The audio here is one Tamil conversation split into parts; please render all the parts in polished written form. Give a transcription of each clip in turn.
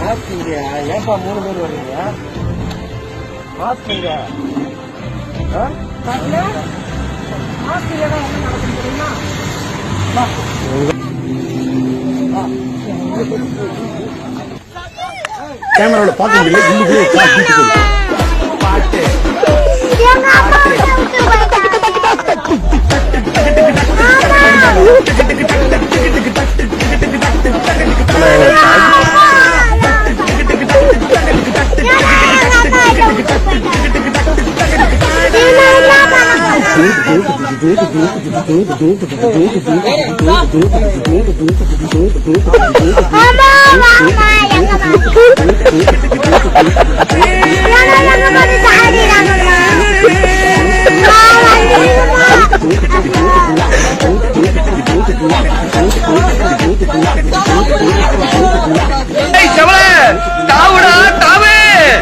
மாஸ்க் ஏன்பா 3 பேர் வர்றீங்க? மாஸ்க் கேமரால பார்க்க முடியல. பாட்டு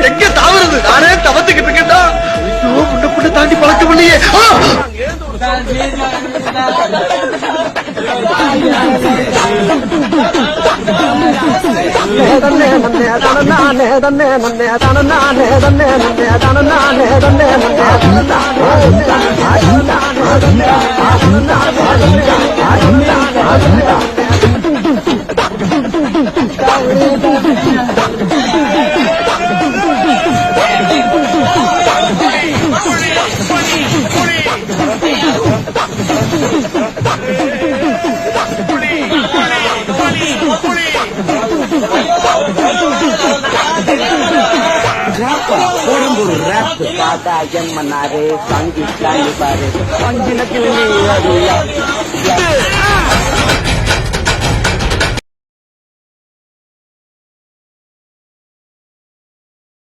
எங்க தாவுறது? நானே தவத்துக்கிட்டு இருக்கேன்டா. முன்ன புண்ண தாண்டி பழக்கம் இல்லையே. Kata yang menarik, sanggit kali baris, panjina kini